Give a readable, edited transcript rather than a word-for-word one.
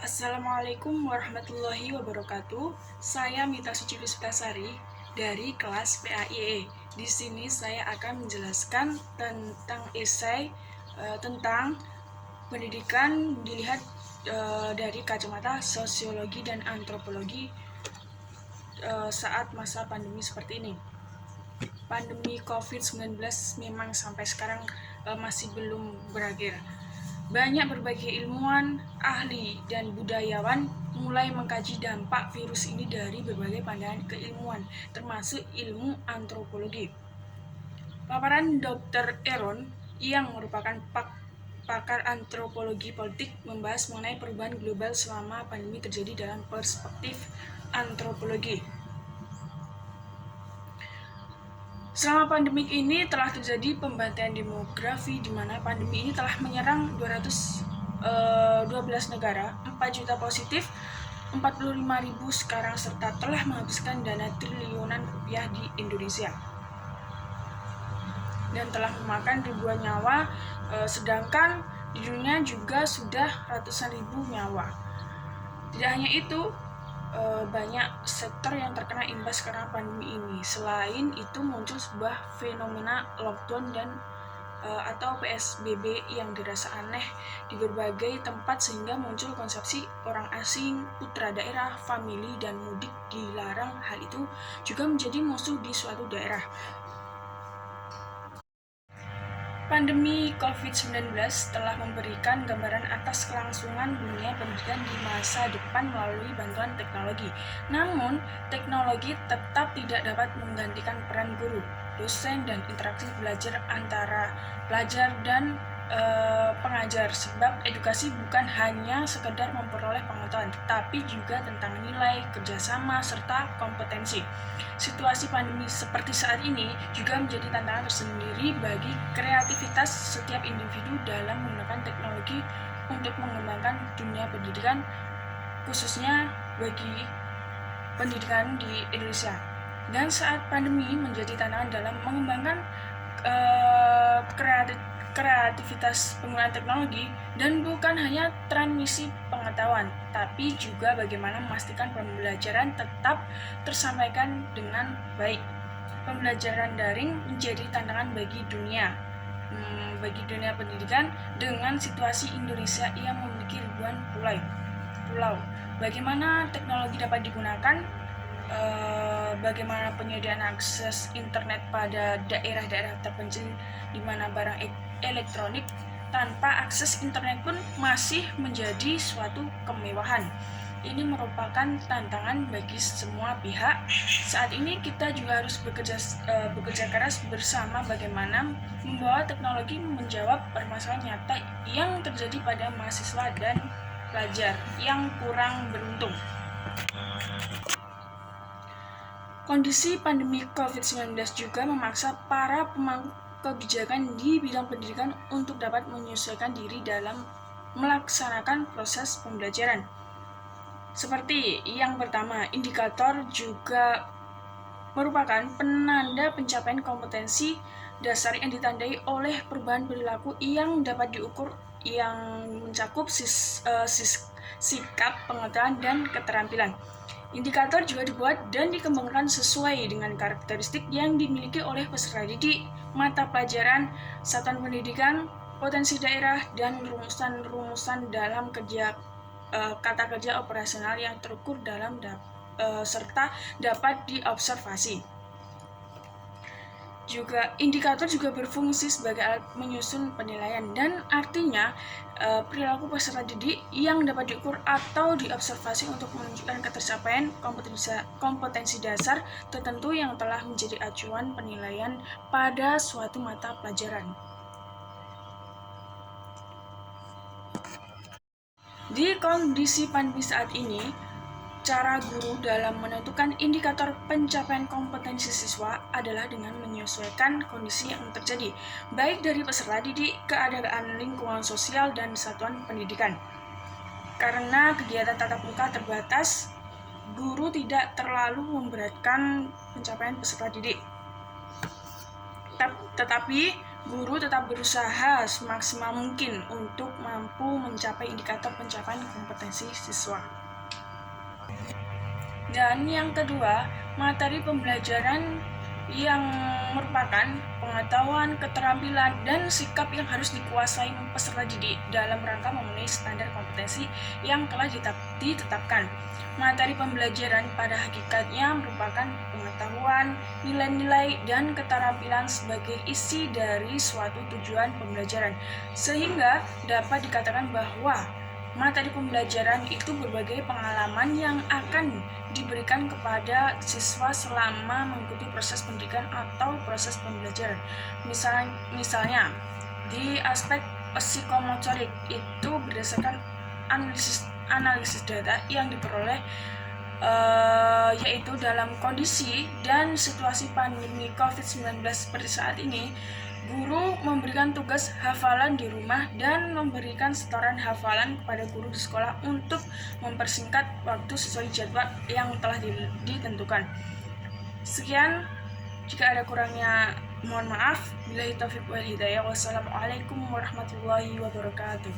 Assalamualaikum warahmatullahi wabarakatuh. Saya Mita Suci Puspitasari dari kelas PAIE. Di sini saya akan menjelaskan tentang esai tentang pendidikan dilihat dari kacamata sosiologi dan antropologi saat masa pandemi seperti ini. Pandemi COVID-19 memang sampai sekarang masih belum berakhir. Banyak berbagai ilmuwan, ahli, dan budayawan mulai mengkaji dampak virus ini dari berbagai pandangan keilmuan, termasuk ilmu antropologi. Paparan Dr. Aaron, yang merupakan pakar antropologi politik, membahas mengenai perubahan global selama pandemi terjadi dalam perspektif antropologi. Selama pandemik ini telah terjadi pembantaian demografi di mana pandemi ini telah menyerang 212 negara, 4 juta positif, 45.000 sekarang, serta telah menghabiskan dana triliunan rupiah di Indonesia dan telah memakan ribuan nyawa, sedangkan di dunia juga sudah ratusan ribu nyawa. Tidak hanya itu, banyak sektor yang terkena imbas karena pandemi ini. Selain itu muncul sebuah fenomena lockdown dan atau PSBB yang dirasa aneh di berbagai tempat, sehingga muncul konsepsi orang asing, putra daerah, famili, dan mudik dilarang. Hal itu juga menjadi musuh di suatu daerah. Pandemi COVID-19 telah memberikan gambaran atas kelangsungan dunia pendidikan di masa depan melalui bantuan teknologi. Namun, teknologi tetap tidak dapat menggantikan peran guru, dosen, dan interaksi belajar antara pelajar dan pengajar, sebab edukasi bukan hanya sekedar memperoleh pengetahuan, tetapi juga tentang nilai, kerjasama, serta kompetensi. Situasi pandemi seperti saat ini juga menjadi tantangan tersendiri bagi kreativitas setiap individu dalam menggunakan teknologi untuk mengembangkan dunia pendidikan, khususnya bagi pendidikan di Indonesia. Dan saat pandemi menjadi tantangan dalam mengembangkan kreativitas penggunaan teknologi, dan bukan hanya transmisi pengetahuan, tapi juga bagaimana memastikan pembelajaran tetap tersampaikan dengan baik. Pembelajaran daring menjadi tantangan bagi dunia pendidikan dengan situasi Indonesia yang memiliki ribuan pulau. Bagaimana teknologi dapat digunakan? Bagaimana penyediaan akses internet pada daerah-daerah terpencil di mana barang elektronik tanpa akses internet pun masih menjadi suatu kemewahan. Ini merupakan tantangan bagi semua pihak. Saat ini kita juga harus bekerja keras bersama bagaimana membawa teknologi menjawab permasalahan nyata yang terjadi pada mahasiswa dan pelajar yang kurang beruntung. Kondisi pandemi COVID-19 juga memaksa para pemangku kebijakan di bidang pendidikan untuk dapat menyesuaikan diri dalam melaksanakan proses pembelajaran. Seperti yang pertama, indikator juga merupakan penanda pencapaian kompetensi dasar yang ditandai oleh perubahan perilaku yang dapat diukur, yang mencakup sikap, pengetahuan, dan keterampilan. Indikator juga dibuat dan dikembangkan sesuai dengan karakteristik yang dimiliki oleh peserta didik, mata pelajaran, satuan pendidikan, potensi daerah, dan rumusan-rumusan dalam kata kerja operasional yang terukur dalam serta dapat diobservasi. Juga indikator juga berfungsi sebagai alat menyusun penilaian, dan artinya perilaku peserta didik yang dapat diukur atau diobservasi untuk menunjukkan ketercapaian kompetensi dasar tertentu yang telah menjadi acuan penilaian pada suatu mata pelajaran. Di kondisi pandemi saat ini, cara guru dalam menentukan indikator pencapaian kompetensi siswa adalah dengan menyesuaikan kondisi yang terjadi, baik dari peserta didik, keadaan lingkungan sosial, dan satuan pendidikan. Karena kegiatan tatap muka terbatas, guru tidak terlalu memberatkan pencapaian peserta didik. Tetapi Guru tetap berusaha semaksimal mungkin untuk mampu mencapai indikator pencapaian kompetensi siswa. Dan yang kedua, materi pembelajaran yang merupakan pengetahuan, keterampilan, dan sikap yang harus dikuasai peserta didik dalam rangka memenuhi standar kompetensi yang telah ditetapkan. Materi pembelajaran pada hakikatnya merupakan pengetahuan, nilai-nilai, dan keterampilan sebagai isi dari suatu tujuan pembelajaran, sehingga dapat dikatakan bahwa materi pembelajaran itu berbagai pengalaman yang akan diberikan kepada siswa selama mengikuti proses pendidikan atau proses pembelajaran. Misalnya di aspek psikomotorik itu berdasarkan analisis data yang diperoleh yaitu dalam kondisi dan situasi pandemi COVID-19 seperti saat ini, guru memberikan tugas hafalan di rumah dan memberikan setoran hafalan kepada guru di sekolah untuk mempersingkat waktu sesuai jadwal yang telah ditentukan. Sekian, jika ada kurangnya mohon maaf. Billahi taufiq wal hidayah. Wassalamualaikum warahmatullahi wabarakatuh.